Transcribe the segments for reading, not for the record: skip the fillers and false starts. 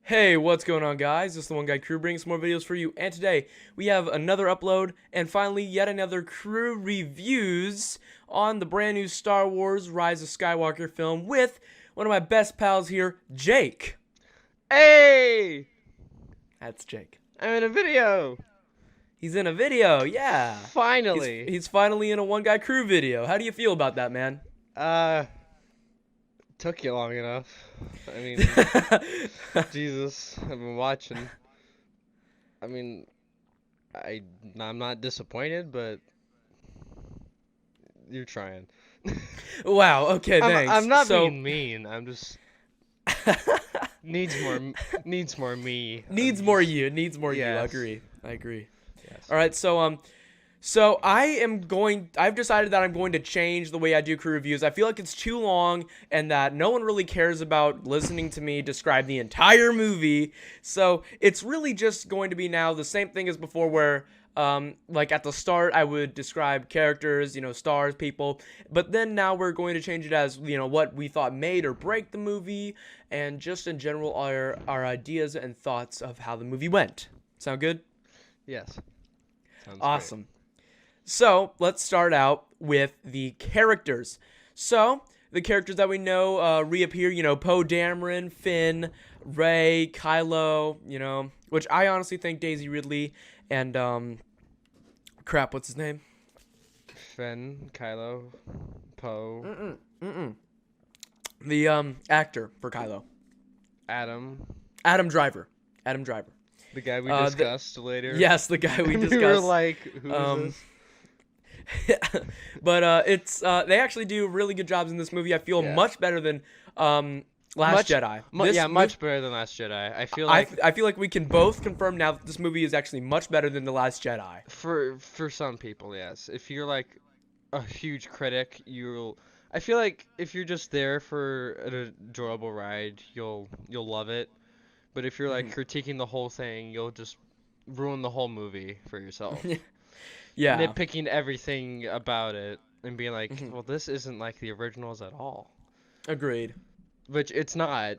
Hey, what's going on, guys? This is the One Guy Crew bringing some more videos for you, and today we have another upload and finally yet another crew reviews on the brand new Star Wars Rise of Skywalker film with one of my best pals here, Jake. Hey! That's Jake. I'm in a video! He's in a video, yeah. Finally! He's finally in a One Guy Crew video. How do you feel about that, man? Took you long enough. I mean, Jesus, I've been watching. I mean, I'm not disappointed, but you're trying. Wow, okay, thanks. I'm not being mean. I'm just needs more me. Needs more you. Needs more you. Yes. I agree. Yes. All right, so I've decided that I'm going to change the way I do crew reviews. I feel like it's too long and that no one really cares about listening to me describe the entire movie. So it's really just going to be now the same thing as before where like at the start I would describe characters, stars, people, but then now we're going to change it as, what we thought made or break the movie and just in general our ideas and thoughts of how the movie went. Sound good? Yes. Sounds awesome. Great. So, let's start out with the characters. So, the characters that we know reappear, Poe Dameron, Finn, Rey, Kylo, which I honestly think Daisy Ridley and, crap, what's his name? Finn, Kylo, Poe. The, actor for Kylo. Adam Driver. The guy we discussed later. Yes, the guy we discussed. We were like, who is this? But they actually do really good jobs in this movie. I feel much better than Last Jedi. Much better than Last Jedi. I feel like we can both confirm now that this movie is actually much better than The Last Jedi. For some people, yes. If you're like a huge critic, I feel like if you're just there for an enjoyable ride, you'll love it. But if you're like critiquing the whole thing, you'll just ruin the whole movie for yourself. Yeah. Nitpicking everything about it and being like, well, this isn't like the originals at all. Agreed. Which it's not.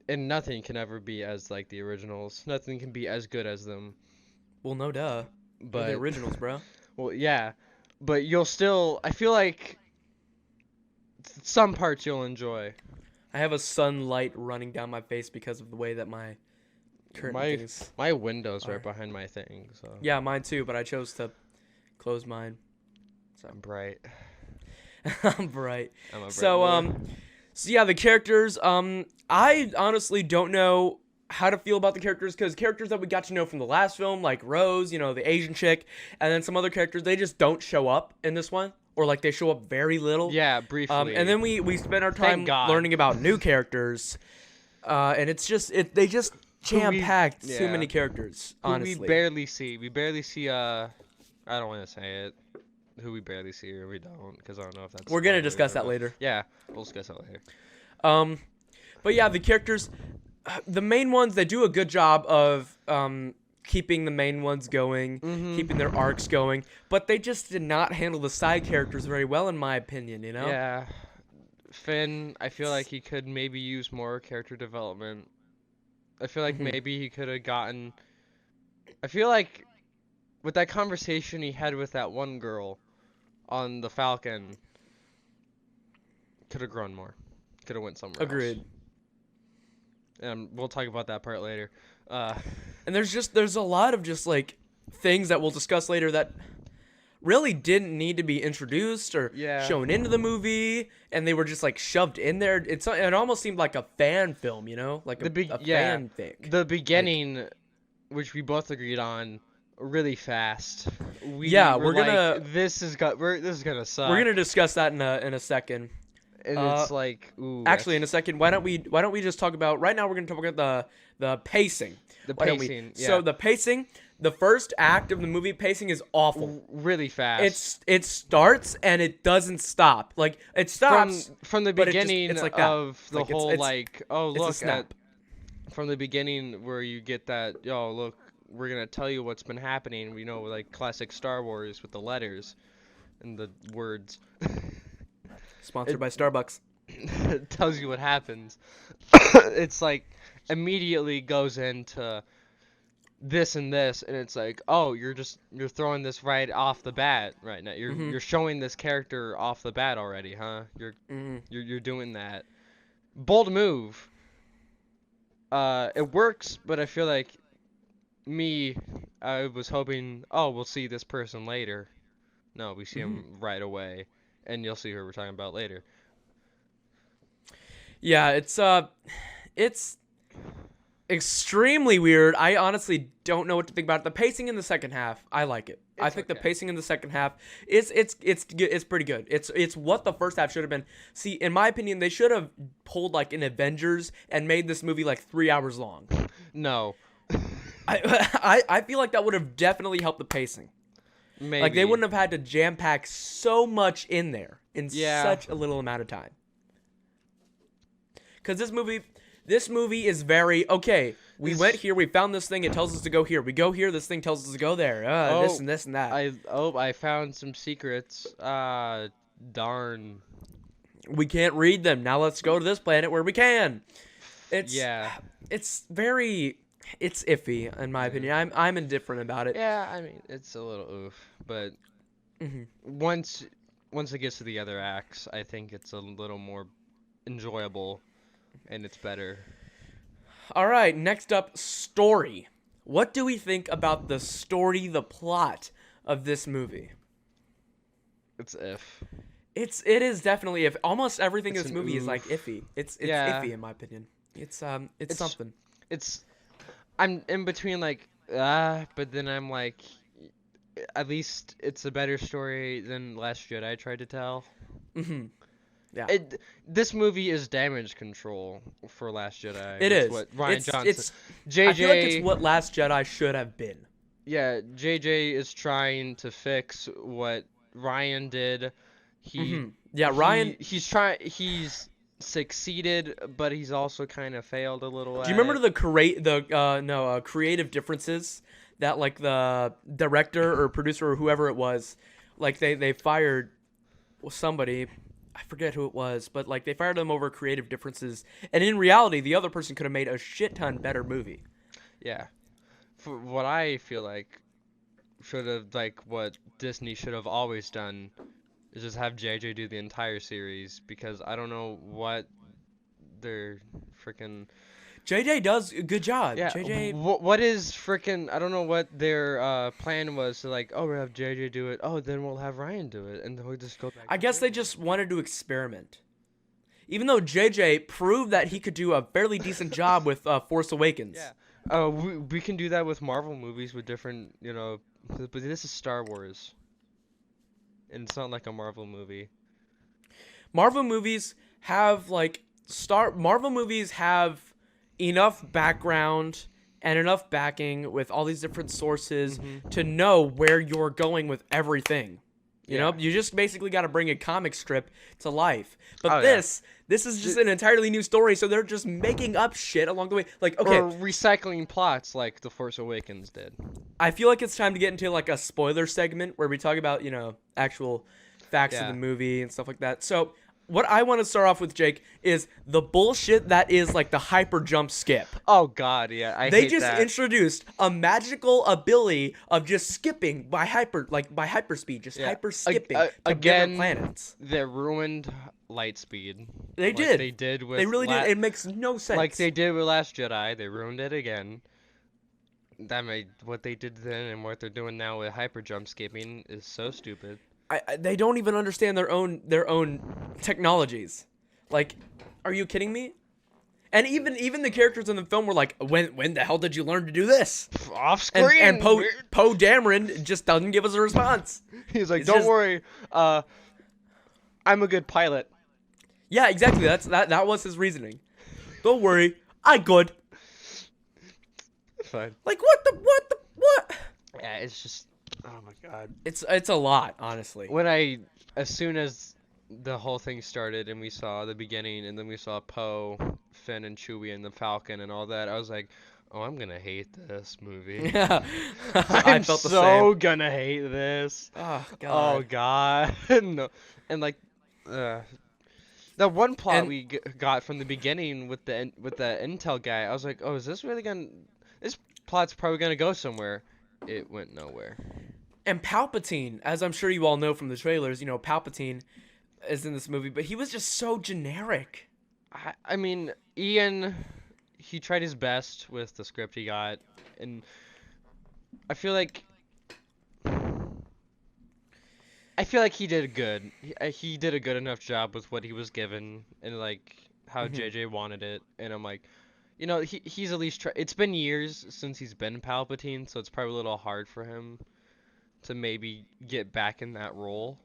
And nothing can ever be as like the originals. Nothing can be as good as them. Well, no duh. But they're the originals, bro. Well, yeah. But you'll still, I feel like some parts you'll enjoy. I have a sunlight running down my face because of the way that my my window's right behind my thing, so. Yeah, mine too, but I chose to close mine. So I'm bright. I'm bright. I'm a bright so yeah, the characters, I honestly don't know how to feel about the characters because characters that we got to know from the last film, like Rose, the Asian chick, and then some other characters, they just don't show up in this one. Or like they show up very little. Yeah, briefly. And then we spend our time learning about new characters, and it's just they just jam-packed too many characters. Honestly, we barely see. I don't want to say it. Who we barely see or we don't, because I don't know if that's. We're gonna discuss that later. Yeah, we'll discuss that later. But yeah, the characters, the main ones, they do a good job of keeping the main ones going, keeping their arcs going, but they just did not handle the side characters very well, in my opinion, Yeah. Finn, I feel like he could maybe use more character development. I feel like maybe he could have gotten... I feel like with that conversation he had with that one girl on the Falcon, could have grown more. Could have went somewhere Agreed. else. And we'll talk about that part later. And there's a lot of just like things that we'll discuss later that really didn't need to be introduced or shown into the movie, and they were just like shoved in there. It almost seemed like a fan film, like a fan thing. The beginning, which we both agreed on, really fast. We're gonna. This is gonna suck. We're gonna discuss that in a second. And it's like, ooh. Actually, in a second, why don't we just talk about right now? We're gonna talk about the pacing. So the pacing, the first act of the movie pacing is awful. Really fast. It starts and it doesn't stop. Like it stops from the beginning it's like of the whole from the beginning where you get that, look, we're gonna tell you what's been happening. Like classic Star Wars with the letters and the words. Sponsored by Starbucks. tells you what happens. It's like immediately goes into this and this, and it's like, oh, you're throwing this right off the bat right now. Mhm. You're showing this character off the bat already, huh? Mhm. You're doing that. Bold move. It works, but I feel like I was hoping, oh, we'll see this person later. No, we see Mhm. him right away, and you'll see who we're talking about later. Yeah, it's extremely weird. I honestly don't know what to think about it. The pacing in the second half, I like it. I It's think the okay. pacing in the second half it's pretty good. It's what the first half should have been. See, in my opinion, they should have pulled like an Avengers and made this movie like 3 hours long. No. I feel like that would have definitely helped the pacing. Maybe. Like they wouldn't have had to jam pack so much in there in Yeah. such a little amount of time. Because this movie is very okay. We went here, we found this thing, it tells us to go here. We go here, this thing tells us to go there. This and this and that. I found some secrets. Darn. We can't read them. Now let's go to this planet where we can. Yeah. It's iffy in my opinion. I'm indifferent about it. Yeah, I mean, it's a little oof, but Mhm. once it gets to the other acts, I think it's a little more enjoyable and it's better. All right, next up, story. What do we think about the story, the plot of this movie? It's if. It is definitely if almost everything in It's this an movie is like oof. iffy. It's Yeah. iffy in my opinion. It's It's something. it's I'm in between like but then I'm like at least it's a better story than Last Jedi tried to tell. Mhm. Yeah. This movie is damage control for Last Jedi. It That's is. what Ryan It's Johnson. I feel like JJ. it's what Last Jedi should have been. Yeah, JJ is trying to fix what Ryan did. Yeah, Ryan. He's succeeded, but he's also kind of failed a little Do you at remember it. the creative differences that like the director or producer or whoever it was, like they fired somebody, I forget who it was, but like they fired them over creative differences, and in reality, the other person could have made a shit ton better movie. Yeah. For what I feel like should have like what Disney should have always done is just have JJ do the entire series because I don't know what they're freaking JJ does a good job. yeah. JJ, What is freaking I don't know what their plan was. So like, oh, we'll have JJ do it. Oh, then we'll have Ryan do it, and then we'll just go back. I to guess they JJ. just wanted to experiment. Even though JJ proved that he could do a fairly decent job with Force Awakens. Yeah. We can do that with Marvel movies with different, but this is Star Wars, and it's not like a Marvel movie. Marvel movies have Marvel movies have enough background and enough backing with all these different sources to know where you're going with everything. You know, you just basically got to bring a comic strip to life. But Oh, yeah. this is just an entirely new story, so they're just making up shit along the way. Like, okay, Or recycling plots like The Force Awakens did. I feel like it's time to get into like a spoiler segment where we talk about, actual facts of Yeah. the movie and stuff like that. So, what I want to start off with, Jake, is the bullshit that is like the hyper jump skip. Oh God, yeah, I They hate just that. introduced a magical ability of just skipping by hyperspeed, just Yeah. hyper skipping to again, different planets. They ruined light speed. They Like did. They did with. They really did. It makes no sense. Like they did with Last Jedi. They ruined it again. That made what they did then and what they're doing now with hyper jump skipping is so stupid. They don't even understand their own technologies. Like, are you kidding me? And even the characters in the film were like, when the hell did you learn to do this? Off And screen. Poe Dameron just doesn't give us a response. He's like, It's don't just- worry. I'm a good pilot. Yeah, exactly. That was his reasoning. Don't worry, I good. Fine. Like what? Yeah, it's just. Oh my God. It's a lot, honestly. As soon as the whole thing started and we saw the beginning and then we saw Poe, Finn and Chewie and the Falcon and all that, I was like, oh, I'm gonna hate this movie. Yeah, I'm I felt the so same. gonna hate this. Oh Oh God. God. No. And like, That one plot And we got from the beginning with with the Intel guy, I was like, oh, is this really gonna? This plot's probably gonna go somewhere. It went nowhere. and Palpatine, as I'm sure you all know from the trailers, Palpatine is in this movie, but he was just so generic. I mean, Ian, he tried his best with the script he got, and I feel like he did good. He did a good enough job with what he was given and like how Hmm. JJ wanted it. And I'm like, he's at least It's been years since he's been Palpatine, so it's probably a little hard for him to maybe get back in that role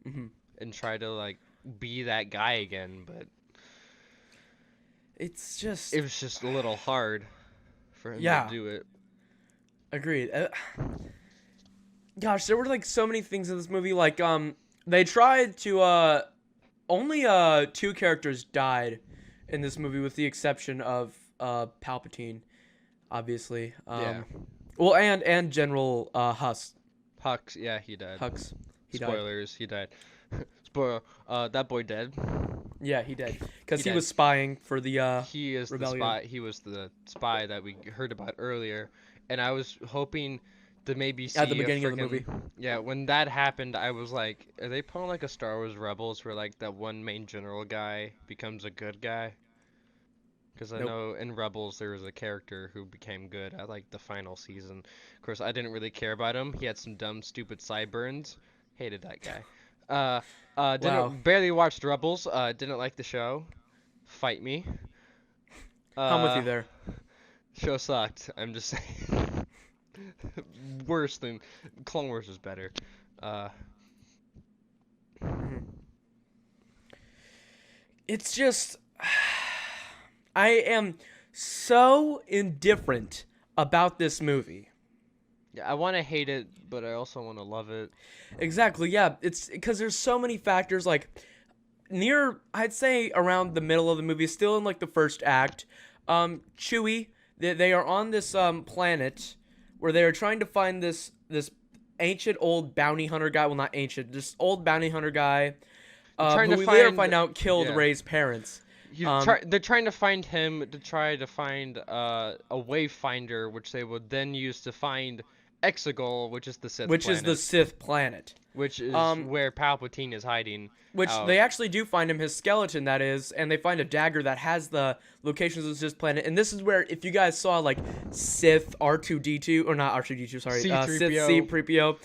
Hmm. and try to like be that guy again. But It's it just, was just a little hard for him to yeah, do it. agreed. Gosh, there were like so many things in this movie. Like, they tried to, only, two characters died in this movie, with the exception of, Palpatine, obviously. Yeah. Well, and General, Hux, yeah, he died. Hux. He died. Spoilers, he died. Spoiler, that boy dead. Yeah, he did. Because He he died. was spying for the, He is rebellion. the spy. He was the spy that we heard about earlier, and I was hoping to maybe see At the a beginning of the frickin' movie. Yeah, when that happened, I was like, are they pulling like a Star Wars Rebels where like that one main general guy becomes a good guy? Because I Nope. know in Rebels there was a character who became good at like the final season. Of course, I didn't really care about him. He had some dumb, stupid sideburns. Hated that guy. Wow. Didn't barely watched Rebels. Didn't like the show. Fight me. I'm with you Uh, there. Show sucked. I'm just saying. Worse than Clone Wars is better. Uh, Mhm. It's just, I am so indifferent about this movie. yeah, I want to hate it, but I also want to love it. Exactly, yeah. It's because there's so many factors, like, I'd say around the middle of the movie, still in, like, the first act, Chewie, they are on this, planet where they are trying to find this ancient old bounty hunter guy. Well, not ancient, this old bounty hunter guy, They're trying who to we later find, find out killed yeah. Rey's parents. Um, They're trying to find him to try to find a wayfinder, which they would then use to find Exegol, which is the Sith which is the planet, Sith planet. which is Um, where Palpatine is hiding which out. they actually do find him, his skeleton, that is, and they find a dagger that has the locations of this planet. And this is where, if you guys saw, like, Sith R2D2, or not R2D2, sorry, Sith C-3PO. C-3PO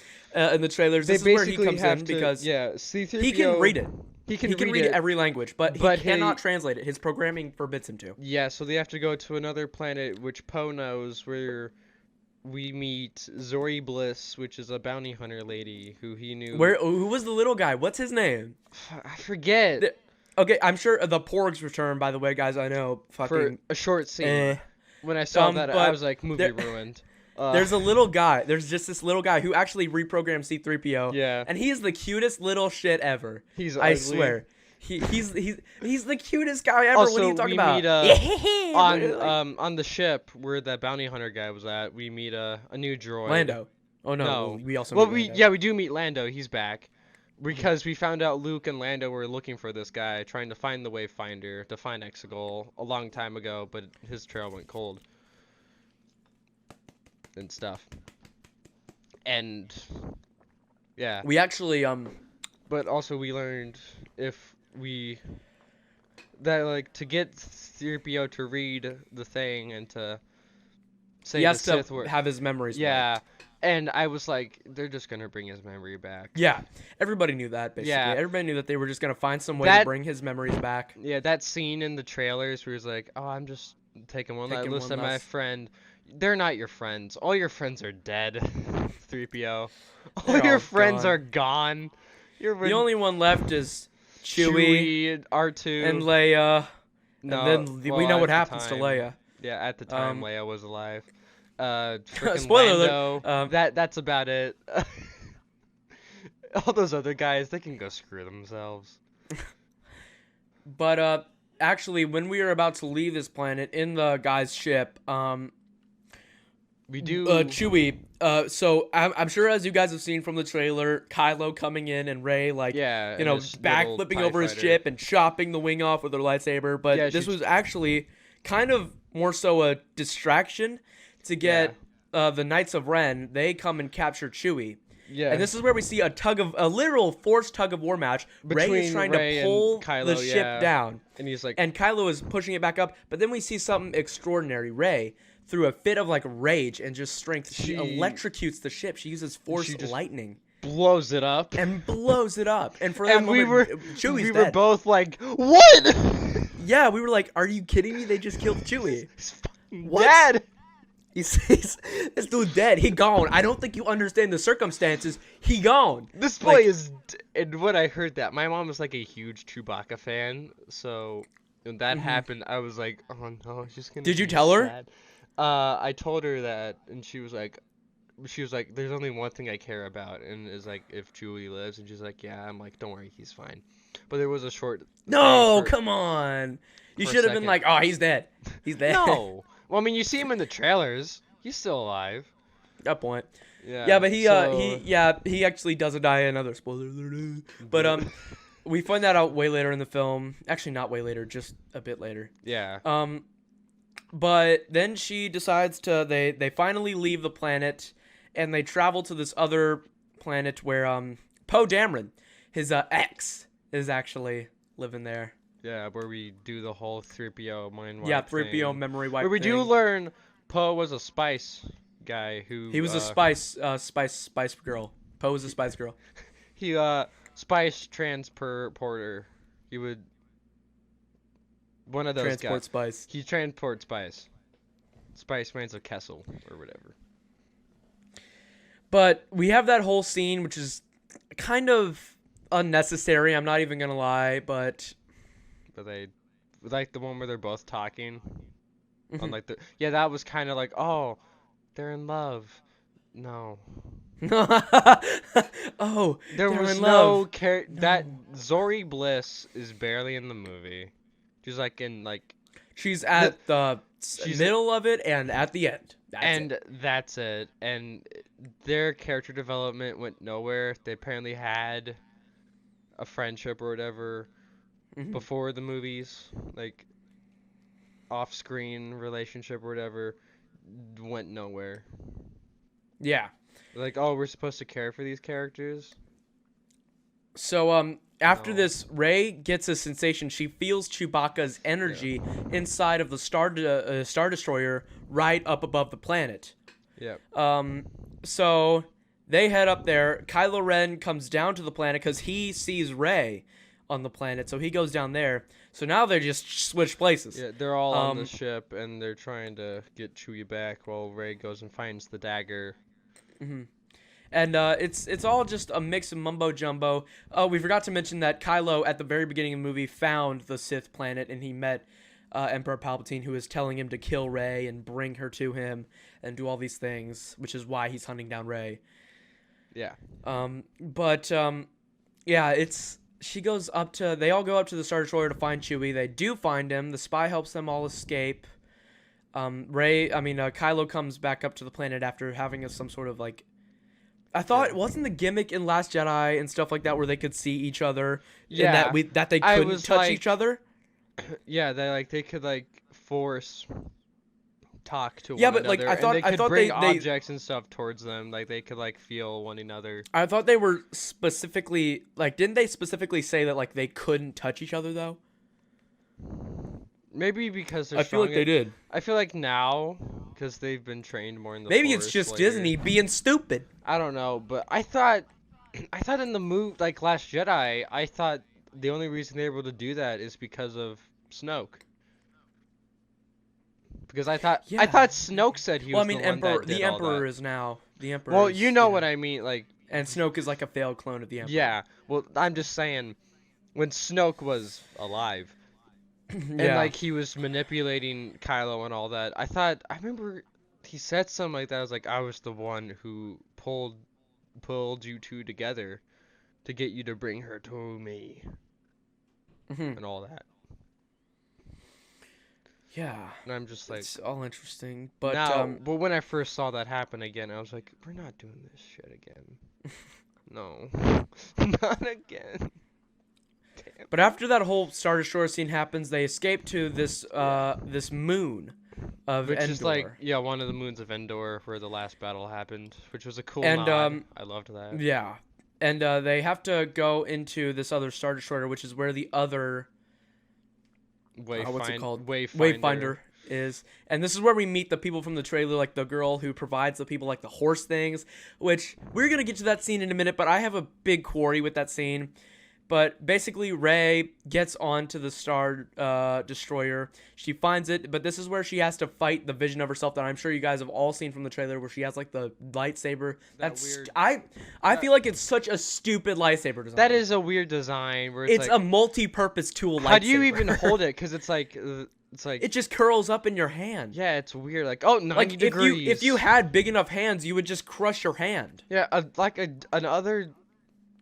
in the trailers, They this is where he basically comes have in to, because yeah, C-3PO. he can read it. He can read it. every language, but but he cannot he- translate it. His programming forbids him to. Yeah, so they have to go to another planet, which Poe knows, where we meet Zori Bliss, which is a bounty hunter lady who he knew. Who was the little guy? What's his name? I forget. Okay, I'm sure the Porgs return, by the way, guys. I know. For Fucking. a short scene. Eh. When I saw that, I but was like, movie ruined. There's a little guy. There's just this little guy who actually reprogrammed C-3PO. Yeah. And he is the cutest little shit ever. He's I ugly. swear. He's the cutest guy ever. Also, what are you talking we about? meet Literally. on the ship where that bounty hunter guy was at. We meet a new droid. Lando. Oh no. No. We also Well, meet Lando. we do meet Lando. He's back. Because we found out Luke and Lando were looking for this guy, trying to find the Wayfinder, to find Exegol a long time ago, but his trail went cold. And stuff. And yeah. We actually But also we learned that like to get 3PO to read the thing and to say he the has Sith to word. have his memories Yeah. wiped. And I was like, they're just gonna bring his memory back. Yeah. Everybody knew that, basically. Yeah. Everybody knew that they were just gonna find some way to bring his memories back. Yeah, that scene in the trailers where he's like, "Oh, I'm just taking one last listen to my friend." They're not your friends. All your friends are dead. 3PO. All They're your all friends gone. are gone. The only one left is Chewie R2, and Leia. No, and then we well, know at what the happens to time- Leia. Yeah, at the time Leia was alive. Frickin' Spoiler Lando. alert, That's about it. All those other guys, they can go screw themselves. But actually, when we were about to leave this planet in the guy's ship, We do. Chewie. So I'm sure, as you guys have seen from the trailer, Kylo coming in and Rey, like, Yeah, and this little backflipping TIE over his fighter. ship and chopping the wing off with her lightsaber. Yeah, But this she's. was actually kind of more so a distraction to Yeah. get the Knights of Ren. They come and capture Chewie. And Yeah. this is where we see a literal forced tug of war match. Rey is Between trying Rey to and pull the Kylo, ship yeah. down, And he's like, and Kylo is pushing it back up. But then we see something extraordinary. Rey, through a fit of like rage and just strength, she She- electrocutes the ship. She uses she force just lightning blows it up. and blows it up. And for that And we moment, were Chewie's we were dead. both like, what? Yeah, we were like, "Are you kidding me? They just killed Chewie." He's fucking What? dead. He's this dude dead. He gone. I don't think you understand the circumstances. He gone. This boy Like- is. And when I heard that, my mom was like a huge Chewbacca fan. So when that happened, I was like, oh no, she's gonna. Did you be tell her? sad. I told her that, and she was like, there's only one thing I care about, and is like if Chewie lives, and she's like, yeah. I'm like, don't worry, he's fine. But there was a short. No, thing for- come on. You for a should have been second. like, "Oh, he's dead. He's dead." No. Well, I mean, you see him in the trailers. He's still alive. That point. Yeah. Yeah, but he so- he actually doesn't die. Another spoiler alert. But we find that out way later in the film. Actually, not way later, just a bit later. Yeah. But then she decides to they finally leave the planet, and they travel to this other planet where Poe Dameron, his ex, is actually living there. Yeah, where we do the whole 3PO mind wipe Yeah, 3PO thing. memory wipe. Where we do thing. learn Poe was a spice guy who He was a spice girl. Poe was a spice girl. he spice transporter. He would one of those Transport guys. spice. He transports spice. Spice Mines of Kessel or whatever. But we have that whole scene, which is kind of unnecessary. I'm not even gonna lie, but They like the one where they're both talking. On like that was kind of like, oh, they're in love. No. oh, There they're was in no love. that Zori Bliss is barely in the movie. She's like in like She's at the she's- middle of it and at the end. that's it. And their character development went nowhere. They apparently had a friendship or whatever before the movies, like off-screen relationship or whatever, went nowhere. Yeah. Like, oh, we're supposed to care for these characters. So after No. this, Rey gets a sensation. She feels Chewbacca's energy inside of the Star Destroyer right up above the planet. Yep. So they head up there. Kylo Ren comes down to the planet because he sees Rey on the planet, so he goes down there. So now they just switch places. Yeah, they're all on the ship and they're trying to get Chewie back while Rey goes and finds the dagger. And it's all just a mix of mumbo jumbo. Oh, we forgot to mention that Kylo at the very beginning of the movie found the Sith planet, and he met Emperor Palpatine, who was telling him to kill Rey and bring her to him and do all these things, which is why he's hunting down Rey. Yeah. Yeah, she goes up to. They all go up to the Star Destroyer to find Chewie. They do find him. The spy helps them all escape. Kylo comes back up to the planet after having some sort of like. I thought wasn't the gimmick in Last Jedi and stuff like that where they could see each other. Yeah. And that they I couldn't was touch like- each other. Yeah, they could like force talk to Yeah, one but, like, another. I thought- and they I could thought bring they- objects and stuff towards them. Like they could like feel one another. I thought they were specifically like. Didn't they specifically say that like they couldn't touch each other though? Maybe because they're I feel like stronger- they did. I feel like now, because they've been trained more in the Maybe it's Force just later. Disney being stupid. I don't know, but I thought in the movie, like Last Jedi, I thought the only reason they were able to do that is because of Snoke. Because I thought Yeah. Snoke said he was the one Emperor. that did The all Emperor that. is now the Emperor. Well, is, you know what I mean, like And Snoke is like a failed clone of the Emperor. yeah. Well, I'm just saying, when Snoke was alive. And Yeah. like he was manipulating Kylo and all that. I remember he said something like that. I was like, I was the one who pulled you two together to get you to bring her to me Mhm. and all that. Yeah, And I'm just like, it's all interesting. But now, but when I first saw that happen again, I was like, we're not doing this shit again. No, not again. Damn. but after that whole Star Destroyer scene happens, they escape to Yeah. this moon of Which is like, Endor. yeah, one of the moons of Endor where the last battle happened, which was a cool And nod. I loved that. yeah. And they have to go into this other Star Destroyer, which is where the other what's it called? Wayfinder. Wayfinder is. And this is where we meet the people from the trailer, like the girl who provides the people like the horse things, which we're gonna get to that scene in a minute, but I have a big quarry with that scene. But basically, Rey gets onto the Star Destroyer. She finds it, but this is where she has to fight the vision of herself that I'm sure you guys have all seen from the trailer, where she has like the lightsaber. That That's weird. I feel like it's such a stupid lightsaber design. That is a weird design where It's like, a multi-purpose tool lightsaber. how do you even hold it? Because it's like It just curls up in your hand. yeah, it's weird. Like, oh, 90 Like degrees. if you had big enough hands, you would just crush your hand. yeah, another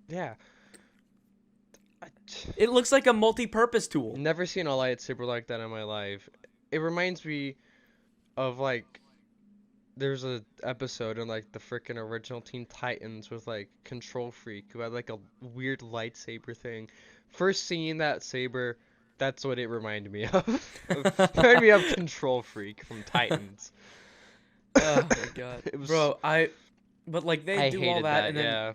yeah. It looks like a multi-purpose tool. Never seen a lightsaber like that in my life. It reminds me of like there's a episode in like the freaking original Teen Titans with like Control Freak who had like a weird lightsaber thing. First seeing that saber, that's what it reminded me of. It reminded me of Control Freak from Titans. Oh my god, It was, bro! But like they I do hated all that, and then yeah.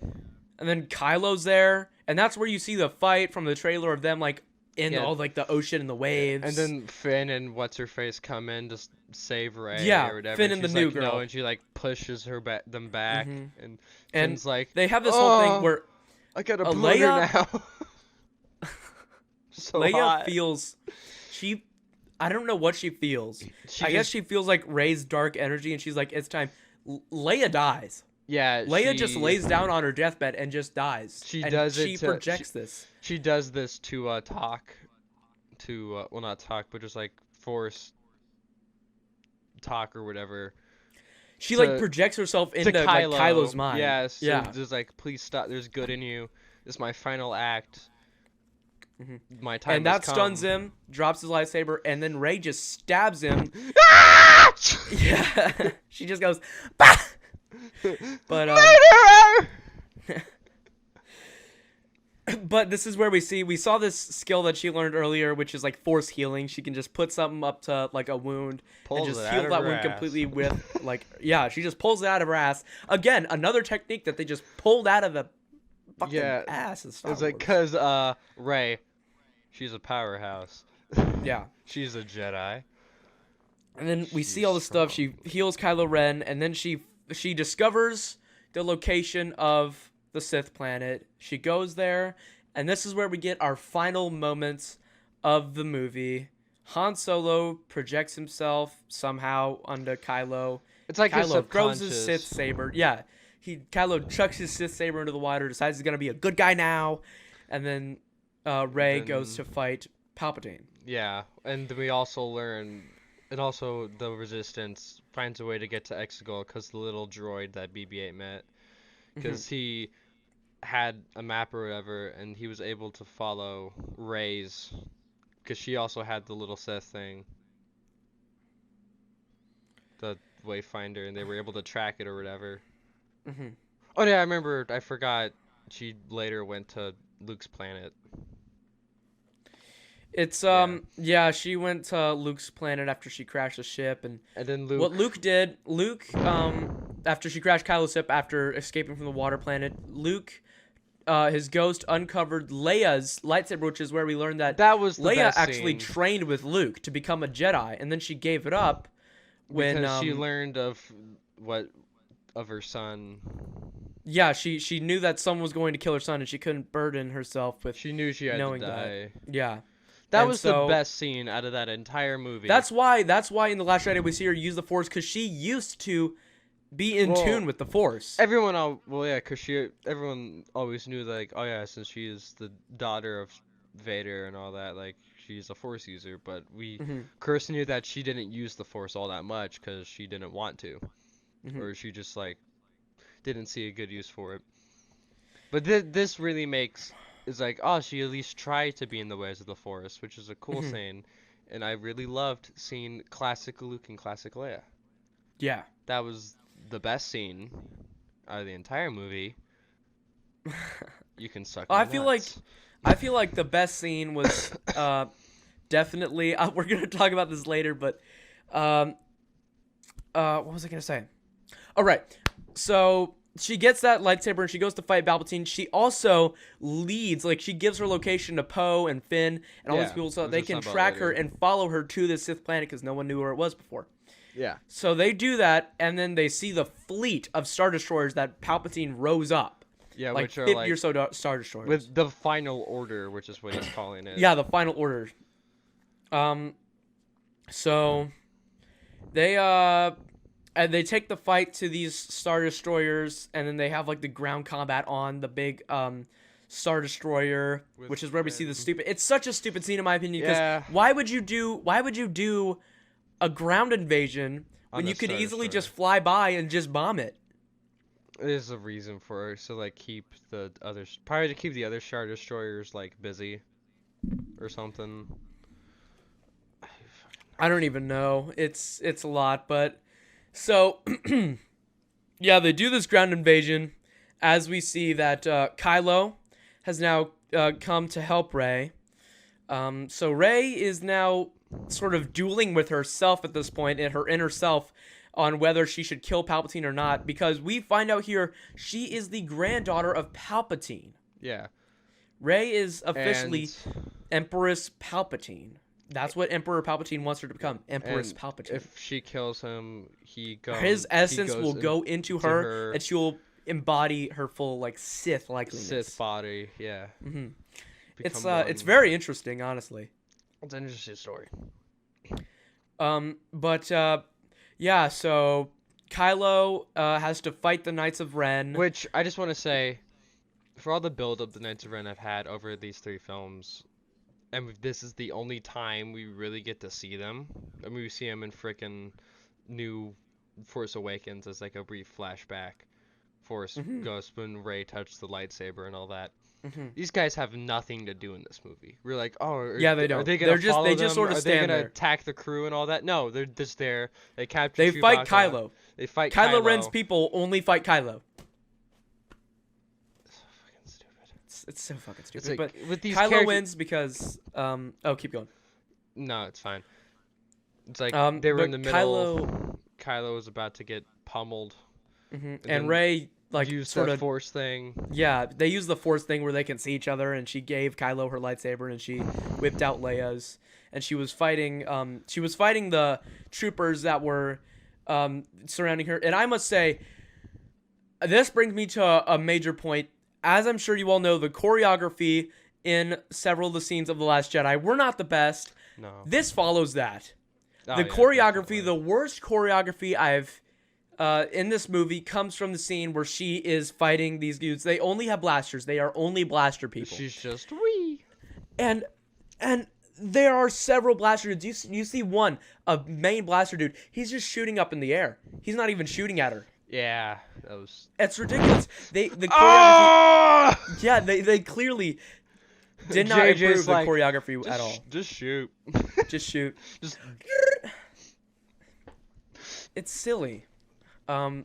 and then Kylo's there, and that's where you see the fight from the trailer of them like in Yeah. all like the ocean and the waves. And then Finn and what's her face come in to save Rey Yeah, or whatever. Finn and and the she's new like, girl. No, and she like pushes them back, Mhm. and And Finn's like, they have this whole thing "Oh, where I got a Leia- boner now. So Leia hot. feels I don't know what she feels. I guess just- she feels like Rey's dark energy, and she's like, it's time. Leia dies. yeah. Leia just lays down on her deathbed and just dies. She and does it She to- projects this. She does this to talk, well not talk, but just like force talk or whatever. She to- like projects herself into to like Kylo. Kylo's mind. Yeah. So Yeah. just like, please stop. There's good in you. This is my final act. Mhm. My time. And that stuns him, drops his lightsaber, and then Rey just stabs him. Ah! Yeah. She just goes, bah! But but this is where we saw this skill that she learned earlier, which is like force healing. She can just put something up to like a wound Pulls and just it heal out of that her wound ass. completely with like yeah, she just pulls it out of her ass. Again, another technique that they just pulled out of the fucking Yeah, ass of Star It's like, Wars. cause Rey, she's a powerhouse. Yeah. She's a Jedi. And then we She's see all the stuff. She strong. heals Kylo Ren, and then she discovers the location of the Sith planet. She goes there, and this is where we get our final moments of the movie. Han Solo projects himself somehow onto Kylo. It's like his Kylo throws his subconscious. Sith saber. Yeah, Kylo chucks his Sith saber into the water, decides he's gonna be a good guy now, and then Rey goes to fight Palpatine. Yeah, and we also learn, and also the Resistance finds a way to get to Exegol because the little droid that BB-8 met, because he had a map or whatever, and he was able to follow Rey's, because she also had the little Sith thing, the Wayfinder, and they were able to track it or whatever. Mm-hmm. Oh yeah, I remember. I forgot. She later went to Luke's planet. It's yeah, she went to Luke's planet after she crashed the ship, and then Luke. what Luke did, after she crashed Kylo's ship after escaping from the water planet, Luke, his ghost uncovered Leia's lightsaber, which is where we learned that That was the Leia best actually scene. trained with Luke to become a Jedi, and then she gave it up when Because she learned of her son. yeah, she knew that someone was going to kill her son, and she couldn't burden herself with She knew she had to knowing die. that. Yeah. That And was so- the best scene out of that entire movie. That's why in the Last Jedi we see her use the Force, because she used to be in Well, tune with the Force. everyone. Because everyone always knew like, oh yeah, since she is the daughter of Vader and all that, like she's a Force user. But we Kirsten knew that she didn't use the Force all that much because she didn't want to, or she just like didn't see a good use for it. But this really is like, oh, she at least tried to be in the ways of the Force, which is a cool scene. and I really loved seeing classic Luke and classic Leia. Yeah. That was the best scene out of the entire movie. You can suck my I nuts. feel like the best scene was definitely. We're gonna talk about this later, but what was I gonna say? All right, so she gets that lightsaber and she goes to fight Palpatine. She also leads, like she gives her location to Poe and Finn and all these people, so they can track her and follow her to the Sith planet because no one knew where it was before. Yeah. So they do that, and then they see the fleet of Star Destroyers that Palpatine rose up. Yeah, like which are 50 or so Star Destroyers. with the Final Order, which is what he's calling it. Yeah, the Final Order. So they take the fight to these Star Destroyers, and then they have like the ground combat on the big Star Destroyer, which is where we see the stupid. It's such a stupid scene in my opinion. Because why would you do a ground invasion when you could easily just fly by and just bomb it? There's a reason for it, so like keep the others, probably to keep the other Star Destroyers like busy, or something. I don't even know. It's a lot, but so yeah, they do this ground invasion, as we see that Kylo has now come to help Rey. So Rey is now sort of dueling with herself at this point, and her inner self, on whether she should kill Palpatine or not, because we find out here she is the granddaughter of Palpatine. Yeah. Rey is officially Empress Palpatine. That's what Emperor Palpatine wants her to become, Empress Palpatine. If she kills him, his essence will go into her, and she will embody her full like Sith likeliness. Sith body, yeah. Mm-hmm. It's very interesting, honestly. It's an interesting story. Yeah, so Kylo has to fight the Knights of Ren. Which, I just want to say, for all the build-up the Knights of Ren have had over these 3 films, and this is the only time we really get to see them. I mean, we see them in frickin' new Force Awakens as like a brief flashback. Force Ghost when Rey touched the lightsaber and all that. These guys have nothing to do in this movie. We're like, yeah, they don't. Are they gonna follow them? Sort of are stand they gonna there. attack the crew and all that? No, they're just there. They capture. They Chewbacca. fight Kylo. They fight Kylo Ren's people only fight Kylo. It's so fucking stupid. Like, but with these Kylo wins because keep going. No, it's fine. It's like they were in the middle. Kylo was about to get pummeled. And Rey used sort of Force thing. Yeah, they used the Force thing where they can see each other, and she gave Kylo her lightsaber, and she whipped out Leia's, and she was fighting the troopers that were surrounding her. And I must say, this brings me to a major point. As I'm sure you all know, the choreography in several of the scenes of The Last Jedi were not the best. No. This follows that. Oh, the yeah, choreography, definitely. the worst choreography I've in this movie comes from the scene where she is fighting these dudes. They only have blasters. They are only blaster people. She's just wee. And there are several blaster dudes. You see one, a main blaster dude. He's just shooting up in the air. He's not even shooting at her. Yeah, that was. It's ridiculous. The choreography. Ah! Yeah, they clearly did not improve the choreography at all. Just shoot. Just shoot. Just. It's silly. But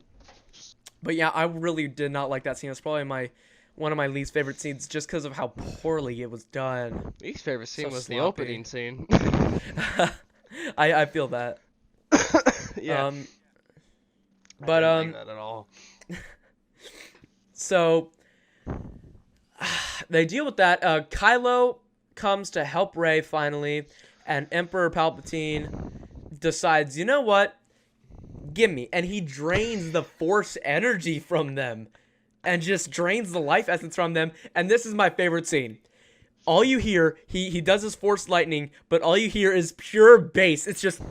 yeah, I really did not like that scene. It's probably one of my least favorite scenes, just because of how poorly it was done. Least favorite scene was sloppy. the opening scene. I feel that. Yeah. But I didn't like that at all. So they deal with that. Kylo comes to help Rey finally, and Emperor Palpatine decides, you know what? Gimme. And he drains the Force energy from them, and just drains the life essence from them. And this is my favorite scene. All you hear, he does his Force lightning, but all you hear is pure bass. It's just.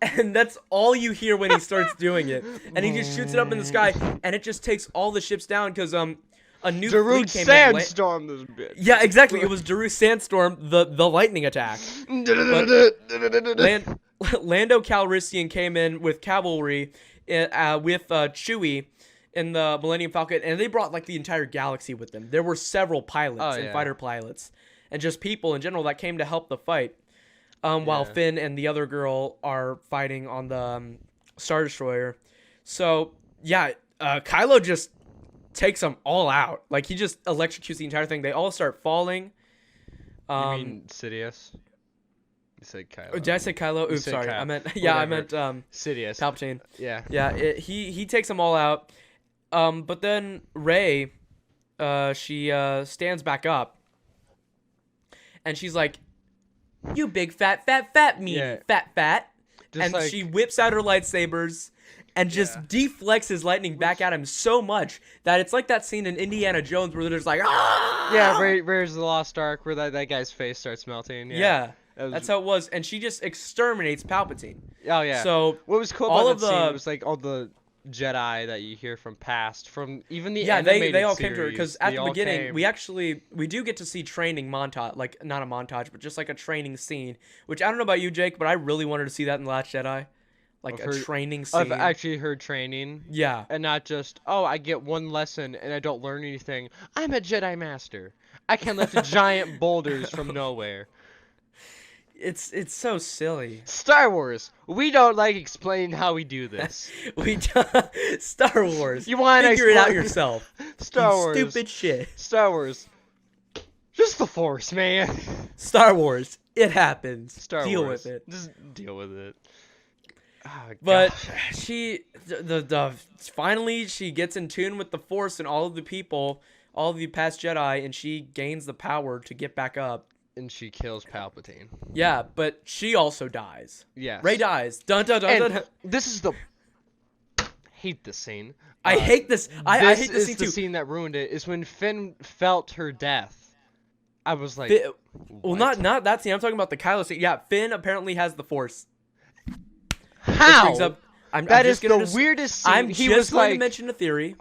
And that's all you hear when he starts doing it. And he just shoots it up in the sky, and it just takes all the ships down because a new fleet came in. Sandstorm this bitch. Yeah, exactly. It was Daru Sandstorm, the lightning attack. Lando Calrissian came in with cavalry with Chewie in the Millennium Falcon, and they brought like the entire galaxy with them. There were several pilots and fighter pilots. and just people in general that came to help the fight. While Yeah. Finn and the other girl are fighting on the Star Destroyer. So yeah, Kylo just takes them all out. Like he just electrocutes the entire thing. They all start falling. You mean Sidious? You said Kylo. Did I say Kylo? You Oops, said sorry. Ky- I meant Whatever. Sidious. Palpatine. Yeah. Yeah, he takes them all out. But then Rey, she stands back up, and she's like, "You big fat meanie, Yeah. fat," Just and like, she whips out her lightsabers and just deflects lightning back at him so much that it's like that scene in Indiana Jones where they're just like, ah! yeah, Raiders of the Lost Ark, where that guy's face starts melting. Yeah, That that's how it was, and she just exterminates Palpatine. Oh yeah. So What was cool all about of that scene the was like all the Jedi that you hear from past, from even the yeah, animated they all came to her series, because at they the all beginning came. we do get to see training montage, like not a montage, but just like a training scene. Which I don't know about you, Jake, but I really wanted to see that in the Last Jedi, like Of a her- training I've scene. actually heard training, Yeah, and not just, oh, I get one lesson and I don't learn anything. I'm a Jedi Master. I can lift giant boulders from nowhere. it's so silly. Star Wars. We don't like explaining how we do this. Star Wars. You want to figure it out explain- yourself. Star you Wars. stupid shit. Star Wars. Just the Force, man. Star Wars. It happens. Star Deal Wars. with it. Just deal with it. Oh, But God. she, the finally she gets in tune with the Force and all of the people, all of the past Jedi, and she gains the power to get back up. And she kills Palpatine. Yeah, but she also dies. Yes. Rey dies. Dun dun dun dun. And this is the. Hate this scene. I hate this. I hate this is scene the too. scene that ruined it. Is when Finn felt her death. I was like, Well, what? not that scene. I'm talking about the Kylo scene. Yeah, Finn apparently has the Force. Which How? brings up, I'm That just is gonna the weirdest scene. I'm He just was going like, to mention a theory.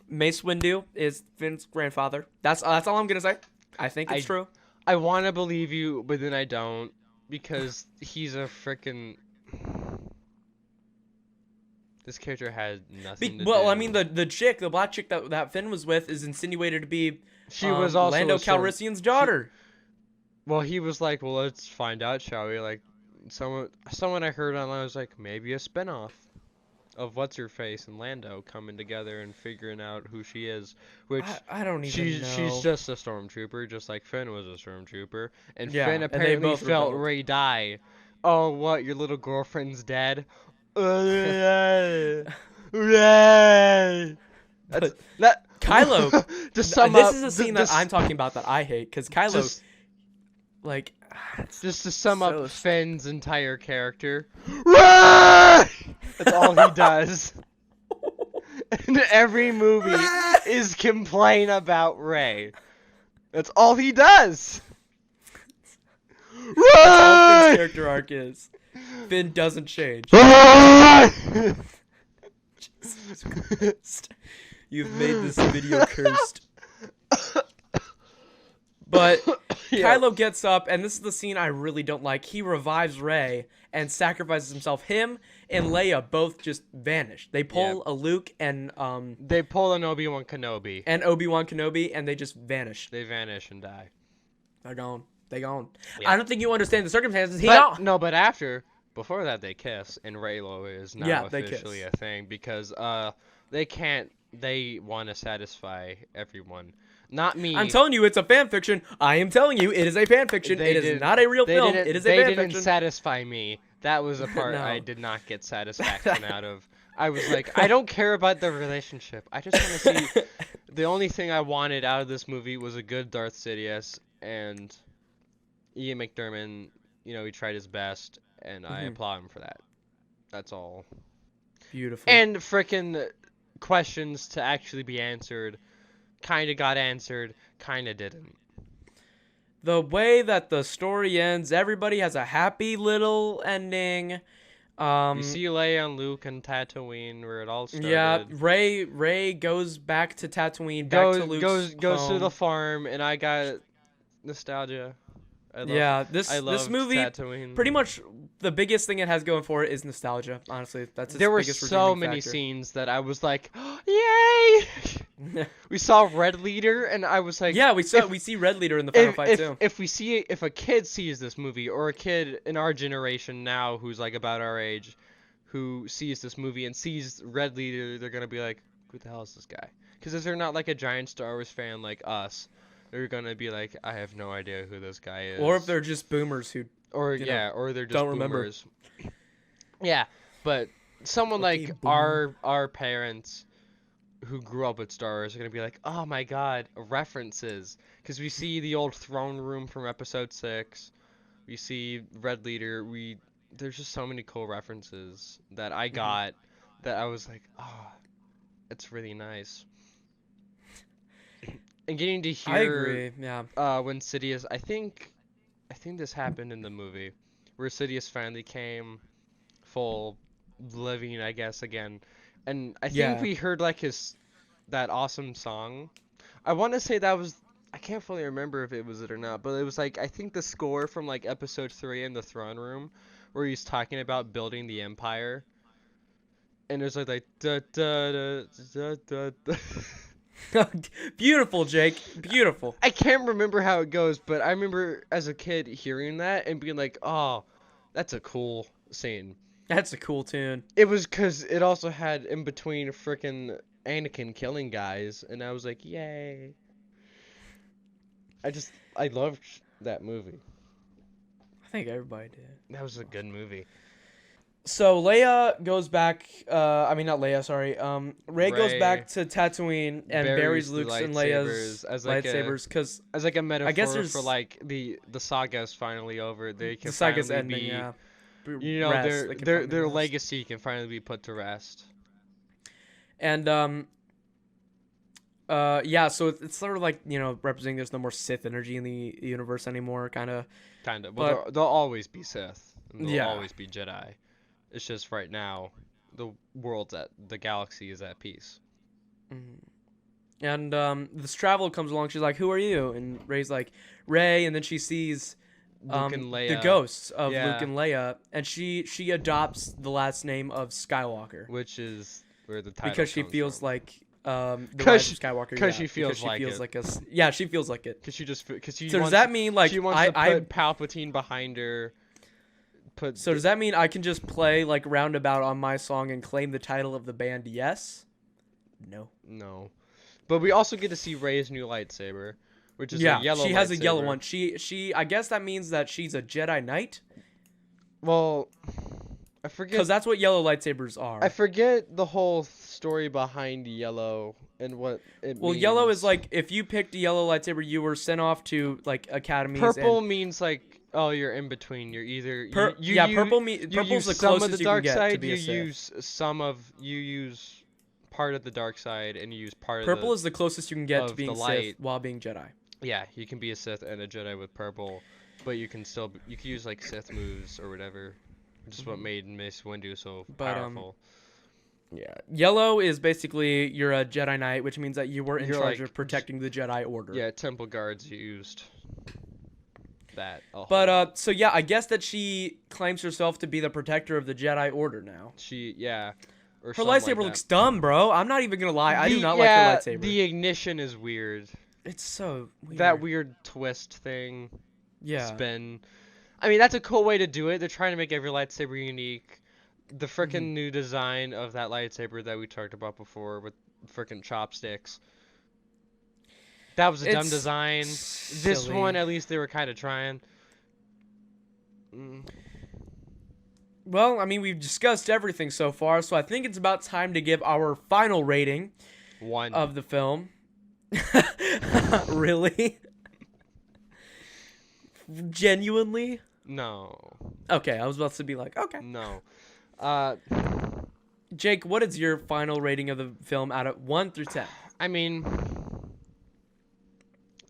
Mace Windu is Finn's grandfather. That's all I'm gonna say. I think it's true. I want to believe you, but then I don't, because he's a freaking. This character had nothing to do. Well, I mean, the chick, the black chick that Finn was with, is insinuated to be She was also Lando a storm- Calrissian's daughter. Well, he was like, well, let's find out, shall we? Like, someone I heard online was like, maybe a spinoff of what's her face and Lando coming together and figuring out who she is, which I don't even know. she's just a stormtrooper, just like Finn was a stormtrooper, and Yeah, Finn and they apparently both felt rebelled. Rey die. Oh, what? Your little girlfriend's dead? Rey. But That Kylo, to sum this up, is a scene that I'm talking about that I hate because Kylo, just, like, just to sum so up Finn's entire character. Rey! That's all he does. And every movie is complain about Rey. That's all he does. that's all Finn's Rey! character arc is. Finn doesn't change. Rey! Jesus Christ. You've made this video cursed. But Yeah. Kylo gets up, and this is the scene I really don't like. He revives Rey and sacrifices himself. Him and Leia both just vanish. They pull a Luke and They pull an Obi-Wan Kenobi. Obi-Wan Kenobi, and they just vanish. They vanish and die. They're gone. They gone. Yeah. I don't think you understand the circumstances. But before that they kiss, and Reylo is now Yeah, they officially kiss. a thing because they want to satisfy everyone. Not me. I'm telling you, it's a fan fiction. I am telling you, it is a fan fiction. They It is didn't- not a real they film. didn't- It is a They fan didn't fiction. satisfy me. That was a part No. I did not get satisfaction out of. I was like, I don't care about the relationship. I just want to see. The only thing I wanted out of this movie was a good Darth Sidious, and Ian McDiarmid. You know, he tried his best, and I applaud him for that. That's all. Beautiful. And frickin' questions to actually be answered. Kinda got answered, kinda didn't. The way that the story ends, everybody has a happy little ending. You see Leia and Luke and Tatooine where it all started. Yeah, Rey goes back to Tatooine, back to Luke's goes to home. the farm, and I got nostalgia. This I this loved movie, Tatooine. pretty much the biggest thing it has going for it is nostalgia. Honestly, that's its There were biggest so redeeming many factor. scenes that I was like, yay! We saw Red Leader, and I was like, Yeah, we see Red Leader in the final fight too. if a kid sees this movie, or a kid in our generation now who's like about our age, who sees this movie and sees Red Leader, they're gonna be like, who the hell is this guy? Because if they're not like a giant Star Wars fan like us, they're gonna be like, I have no idea who this guy Or if is. they're just boomers who Or you know or they're just don't remember. boomers. Yeah, but someone Okay, like boomer. our parents who grew up with Star Wars are gonna be like, oh my God, references, because we see the old throne room from Episode 6, we see Red Leader, we there's just so many cool references that I Hmm. got that I was like, oh, it's really nice. And getting to I hear agree. Yeah. when Sidious, I think this happened in the movie where Sidious finally came full living, I guess, again. And I think Yeah. we heard like his that awesome song. I want to say that was I can't fully remember if it was it or not, but it was like I think the score from like episode 3 in the throne room where he's talking about building the empire and it's like da da da da da. Da. Beautiful, Jake. Beautiful. I can't remember how it goes, but I remember as a kid hearing that and being like, "Oh, that's a cool scene." That's a cool tune. It was because it also had in between frickin' Anakin killing guys, and I was like, "Yay!" I loved that movie. I think everybody did. That was a good movie. So Leia goes back. I mean, not Leia. Sorry. Rey goes Ray back to Tatooine and buries buries the Luke's and Leia's lightsabers lightsabers because as like a I guess metaphor for there's like the saga is finally over. They the can saga's finally ending. be, Yeah. their Rest. They can finally their rest. legacy can finally be put to rest. And yeah. So it's sort of like representing there's no more Sith energy in the universe anymore, kind of. Kind of. Well, But they'll always be Sith, and they'll yeah. always be Jedi. It's just right now, the galaxy is at peace. Mhm. And this traveler comes along. She's like, "Who are you?" And Rey's like, "Rey." And then she sees Luke and the Leia, ghosts of Luke yeah, and Leia, and she adopts the last name of Skywalker which is where the title because she comes feels from. like the Cause, Rise of Skywalker. cause Yeah, she because feels she like feels it. like yeah, she feels like it. Cause she So does wants that mean like she wants to I put Palpatine behind her. so does that mean I can just play like Roundabout on my song and claim the title of the band? Yes. No. No, but we also get to see Rey's new lightsaber, which is a Yeah, yellow she has a yellow lightsaber. one. She I guess that means that she's a Jedi Knight Well, I because forget that's what yellow lightsabers I are. forget the whole story behind yellow and what it Well, yellow is means. like if you picked a yellow lightsaber, you were sent off to like academies and Purple means like oh you're in between. You're either yeah, you purple's use the some of the closest you can dark get to side. be a Sith. You use part of the dark side and you use part Purple is the closest you can get to of the being Sith light. while being Jedi. Yeah, you can be a Sith and a Jedi with purple, but you can still you can use like Sith moves or whatever. Which is what Hmm. made Mace Windu so But powerful. yeah, yellow is basically you're a Jedi Knight, which means that you were in You're charge like of protecting the Jedi Order. yeah, Temple Guards used that a whole But lot. so yeah, I guess that she claims herself to be the protector of the Jedi Order now. Yeah, or Her something like lightsaber that. looks dumb, bro. I'm not even gonna lie. I do not like her lightsaber. The ignition is weird. It's so That weird. weird twist thing, Yeah. spin. I mean, that's a cool way to do it. They're trying to make every lightsaber unique. The Hmm. frickin' new design of that lightsaber that we talked about before with frickin' chopsticks. That was a dumb It's design. This one, silly. at least, they were kind of trying. Mm. Well, I mean, we've discussed everything so far, so I think it's about time to give our final rating One. of the film. Really? Genuinely? No. Okay, I was about to be like, okay. No. Uh, Jake, what is your final rating of the film out of 1 through 10? I mean,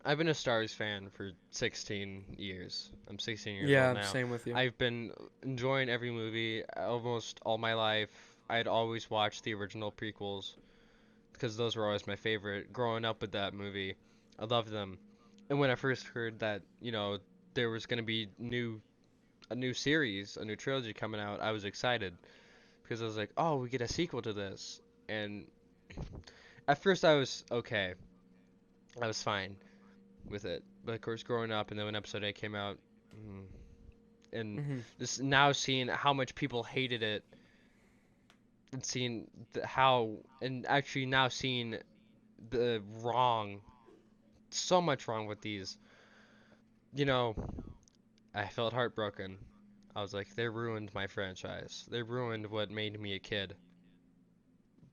I've been a Star Wars fan for 16 years. I'm 16 years old Yeah, now. same with you. I've been enjoying every movie almost all my life. I'd always watch the original prequels because those were always my favorite. Growing up with that movie, I loved them. And when I first heard that, there was going to be a new series, a new trilogy coming out, I was excited because I was like, "Oh, we get a sequel to this." And at first I was okay. I was fine with it. But of course, growing up, and then when episode 8 came out, mm, and Mm-hmm. just now seeing how much people hated it, and seeing how, and actually now seeing the wrong, so much wrong with these, you know, I felt heartbroken. I was like, they ruined my franchise. They ruined what made me a kid.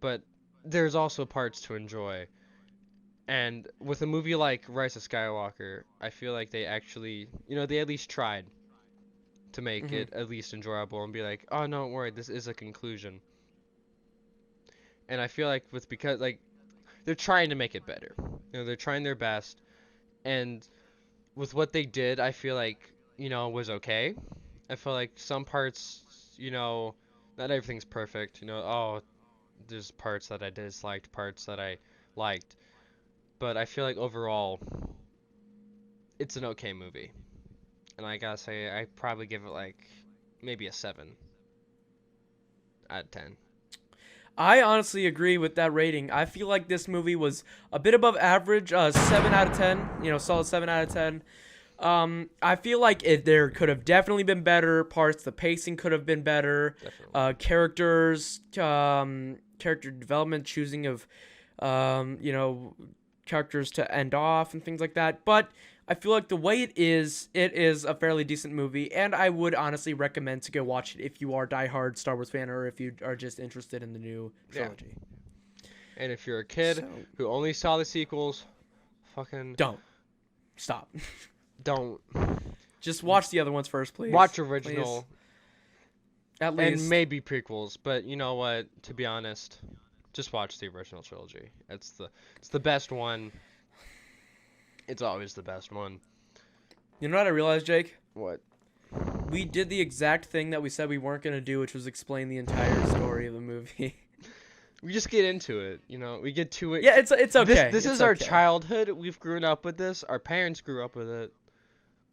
But there's also parts to enjoy. And with a movie like Rise of Skywalker, I feel like they actually, they at least tried to make Mm-hmm. it at least enjoyable and be like, oh, no, don't worry, this is a conclusion. And I feel like because like they're trying to make it better. They're trying their best. And with what they did, I feel like, was okay. I feel like some parts, not everything's perfect. Oh, there's parts that I disliked, parts that I liked. But I feel like overall, it's an okay movie. And I gotta say, I probably give it like maybe a 7 out of 10. I honestly agree with that rating. I feel like this movie was a bit above average, 7 out of 10. Solid 7 out of 10. I feel like there could have definitely been better parts. The pacing could have been better. Definitely. Character development, choosing of, characters to end off and things like that. But I feel like the way it is a fairly decent movie, and I would honestly recommend to go watch it if you are a diehard Star Wars fan or if you are just interested in the new Yeah. trilogy. And if you're a kid So who only saw the sequels, fucking don't stop. don't. Just watch the other ones first, please. Watch original. Please. At least. And maybe prequels, but you know what? To be honest, just watch the original trilogy. It's the best one. It's always the best one. You know what I realized, Jake? What? We did the exact thing that we said we weren't going to do, which was explain the entire story of the movie. We just get into it, We get to it. Yeah, it's okay. This It's is our okay. childhood. We've grown up with this. Our parents grew up with it.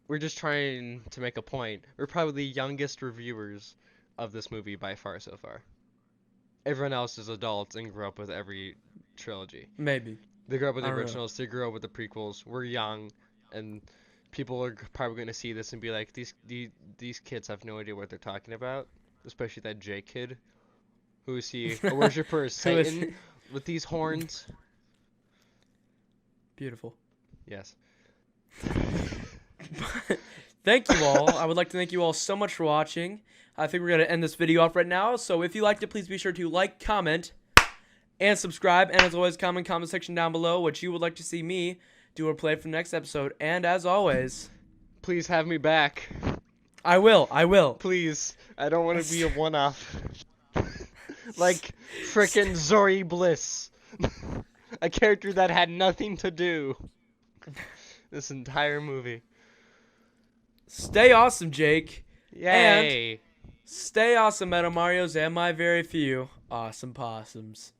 We're just trying to make a point. We're probably the youngest reviewers of this movie by far so far. Everyone else is adults and grew up with every trilogy. Maybe. They grew up with I the don't know. originals. They grew up with the prequels. We're young, and people are probably going to see this and be like, these kids have no idea what they're talking about. Especially that J kid, who is he? A worshiper of Who is Satan with these horns. Beautiful. Yes. Thank you all. I would like to thank you all so much for watching. I think we're going to end this video off right now. So if you liked it, please be sure to like, comment, and subscribe. And as always, comment section down below what you would like to see me do or play for the next episode. And as always, Please have me back. I will. Please. I don't want to be a one-off. Like frickin' Zori Bliss. A character that had nothing to do this entire movie. Stay awesome, Jake. Yay! Stay awesome, Meta Marios, and my very few awesome possums.